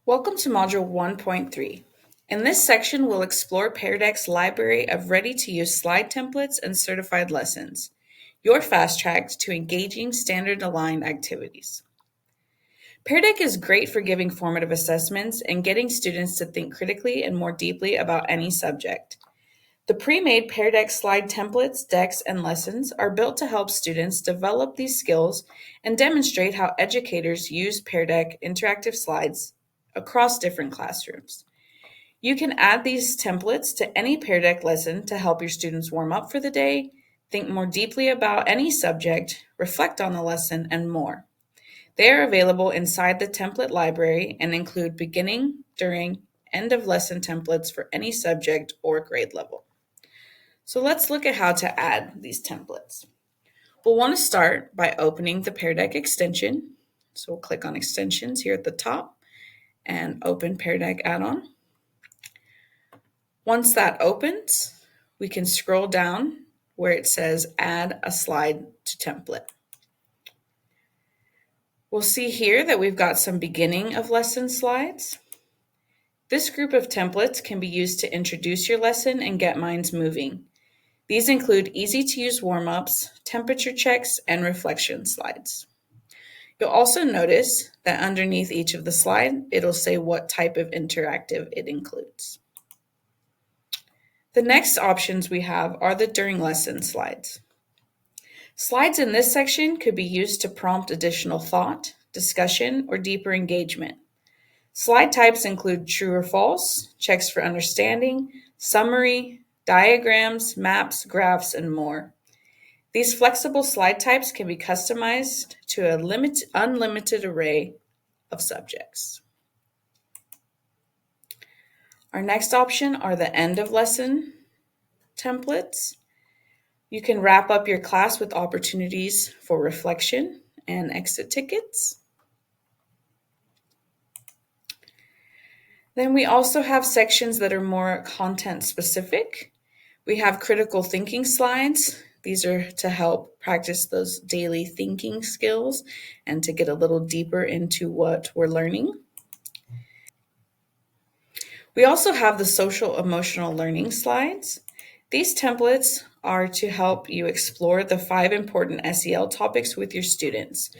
Welcome to Module 1.3. In this section, we'll explore Pear Deck's library of ready-to-use slide templates and certified lessons, your fast track to engaging standard-aligned activities. Pear Deck is great for giving formative assessments and getting students to think critically and more deeply about any subject. The pre-made Pear Deck slide templates, decks, and lessons are built to help students develop these skills and demonstrate how educators use Pear Deck interactive slides across different classrooms. You can add these templates to any Pear Deck lesson to help your students warm up for the day, think more deeply about any subject, reflect on the lesson, and more. They are available inside the template library and include beginning, during, end of lesson templates for any subject or grade level. So let's look at how to add these templates. We'll want to start by opening the Pear Deck extension. So we'll click on extensions here at the top and open Pear Deck add-on. Once that opens, we can scroll down where it says add a slide to template. We'll see here that we've got some beginning of lesson slides. This group of templates can be used to introduce your lesson and get minds moving. These include easy-to-use warm-ups, temperature checks, and reflection slides. You'll also notice that underneath each of the slide, it'll say what type of interactive it includes. The next options we have are the during lesson slides. Slides in this section could be used to prompt additional thought, discussion, or deeper engagement. Slide types include true or false, checks for understanding, summary, diagrams, maps, graphs, and more. These flexible slide types can be customized to an unlimited array of subjects. Our next option are the end of lesson templates. You can wrap up your class with opportunities for reflection and exit tickets. Then we also have sections that are more content specific. We have critical thinking slides. These are to help practice those daily thinking skills and to get a little deeper into what we're learning. We also have the social emotional learning slides. These templates are to help you explore the 5 important SEL topics with your students: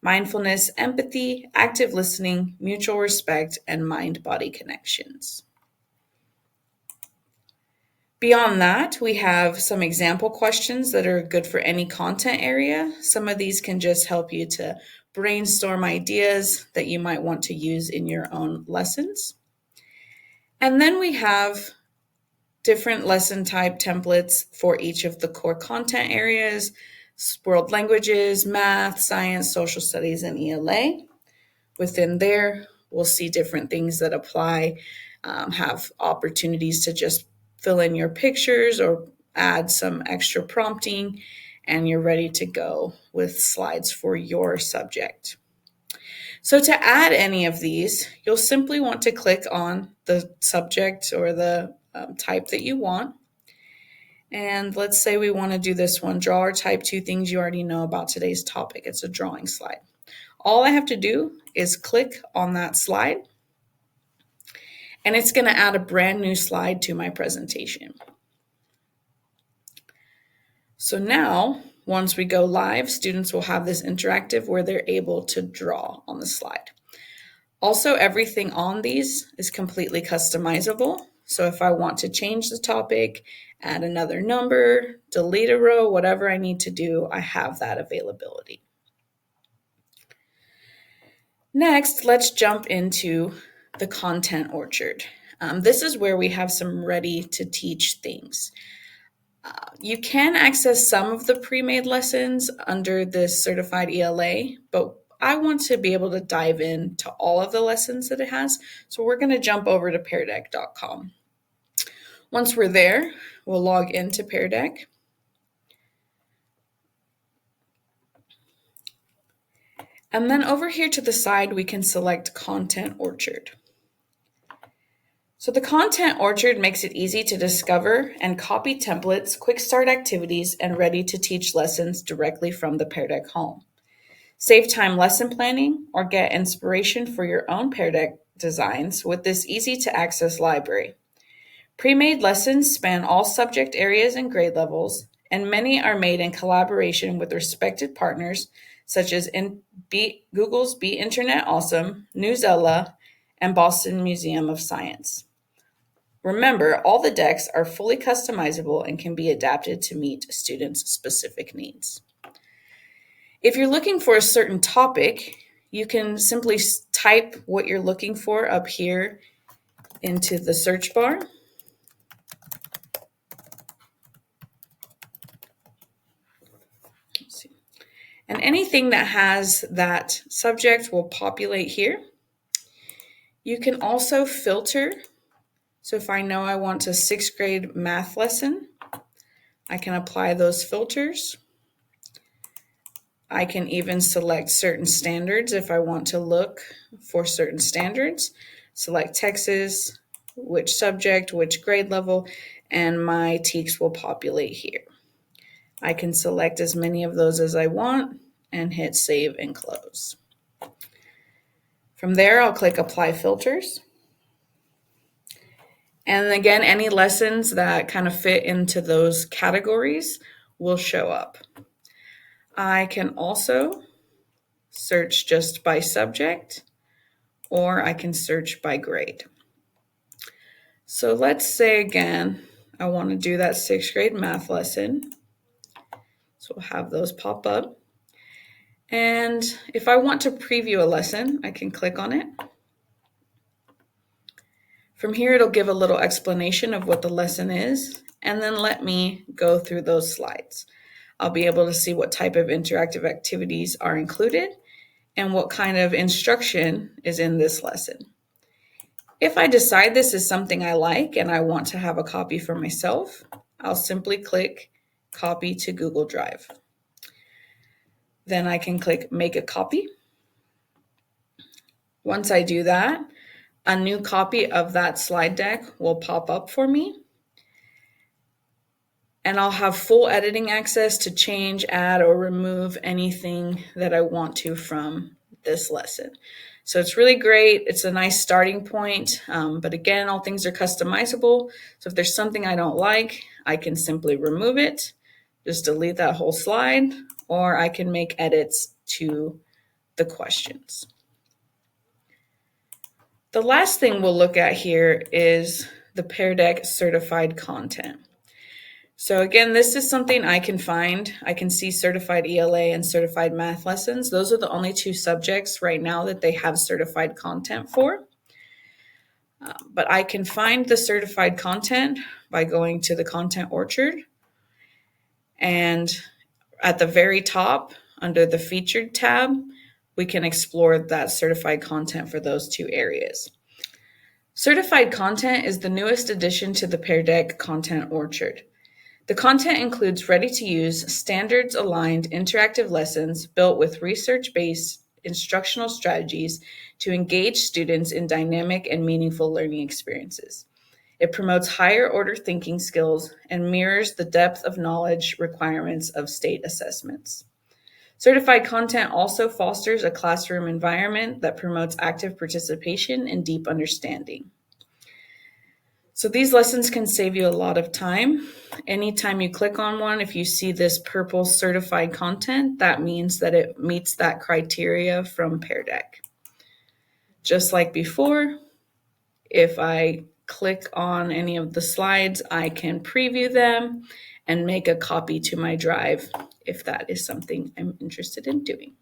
mindfulness, empathy, active listening, mutual respect, and mind-body connections. Beyond that, we have some example questions that are good for any content area. Some of these can just help you to brainstorm ideas that you might want to use in your own lessons. And then we have different lesson type templates for each of the core content areas: world languages, math, science, social studies, and ELA. Within there, we'll see different things that apply, have opportunities to just fill in your pictures or add some extra prompting, and you're ready to go with slides for your subject. So to add any of these, you'll simply want to click on the subject or the type that you want. And let's say we want to do this one, draw or type 2 things you already know about today's topic. It's a drawing slide. All I have to do is click on that slide, and it's going to add a brand new slide to my presentation. So now, once we go live, students will have this interactive where they're able to draw on the slide. Also, everything on these is completely customizable. So if I want to change the topic, add another number, delete a row, whatever I need to do, I have that availability. Next, let's jump into the content orchard. This is where we have some ready to teach things. You can access some of the pre-made lessons under this certified ELA, but I want to be able to dive into all of the lessons that it has. So we're going to jump over to peardeck.com. Once we're there, we'll log into Pear Deck. And then over here to the side, we can select Content Orchard. So the Content Orchard makes it easy to discover and copy templates, quick start activities, and ready to teach lessons directly from the Pear Deck home. Save time lesson planning or get inspiration for your own Pear Deck designs with this easy-to-access library. Pre-made lessons span all subject areas and grade levels, and many are made in collaboration with respected partners such as Google's Be Internet Awesome, Newsella, and Boston Museum of Science. Remember, all the decks are fully customizable and can be adapted to meet students' specific needs. If you're looking for a certain topic, you can simply type what you're looking for up here into the search bar. Let's see. And anything that has that subject will populate here. You can also filter. So if I know I want a 6th grade math lesson, I can apply those filters. I can even select certain standards if I want to look for certain standards. Select Texas, which subject, which grade level, and my TEKS will populate here. I can select as many of those as I want and hit save and close. From there, I'll click Apply Filters. And again, any lessons that kind of fit into those categories will show up. I can also search just by subject, or I can search by grade. So let's say again, I want to do that 6th grade math lesson. So we'll have those pop up. And if I want to preview a lesson, I can click on it. From here, it'll give a little explanation of what the lesson is, and then let me go through those slides. I'll be able to see what type of interactive activities are included and what kind of instruction is in this lesson. If I decide this is something I like and I want to have a copy for myself, I'll simply click Copy to Google Drive. Then I can click Make a Copy. Once I do that, a new copy of that slide deck will pop up for me. And I'll have full editing access to change, add, or remove anything that I want to from this lesson. So it's really great. It's a nice starting point. But again, all things are customizable. So if there's something I don't like, I can simply remove it, just delete that whole slide, or I can make edits to the questions. The last thing we'll look at here is the Pear Deck certified content. So again, this is something I can find. I can see certified ELA and certified math lessons. Those are the only 2 subjects right now that they have certified content for. But I can find the certified content by going to the Content Orchard. And at the very top, under the Featured tab, we can explore that certified content for those 2 areas. Certified content is the newest addition to the Pear Deck Content Orchard. The content includes ready-to-use, standards-aligned interactive lessons built with research-based instructional strategies to engage students in dynamic and meaningful learning experiences. It promotes higher-order thinking skills and mirrors the depth of knowledge requirements of state assessments. Certified content also fosters a classroom environment that promotes active participation and deep understanding. So these lessons can save you a lot of time. Anytime you click on one, if you see this purple certified content, that means that it meets that criteria from Pear Deck. Just like before, if I click on any of the slides, I can preview them and make a copy to my drive if that is something I'm interested in doing.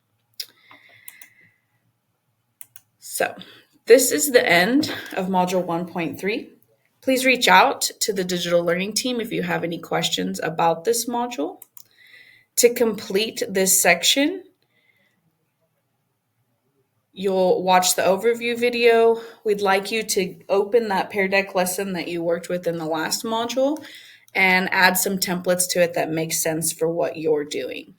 So this is the end of Module 1.3. Please reach out to the digital learning team if you have any questions about this module. To complete this section, you'll watch the overview video. We'd like you to open that Pear Deck lesson that you worked with in the last module and add some templates to it that make sense for what you're doing.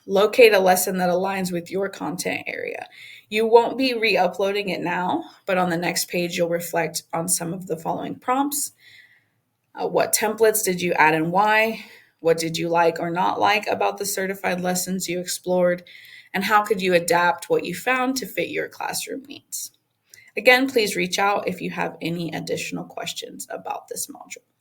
Locate a lesson that aligns with your content area. You won't be re-uploading it now, but on the next page, you'll reflect on some of the following prompts. What templates did you add and why? What did you like or not like about the certified lessons you explored? And how could you adapt what you found to fit your classroom needs? Again, please reach out if you have any additional questions about this module.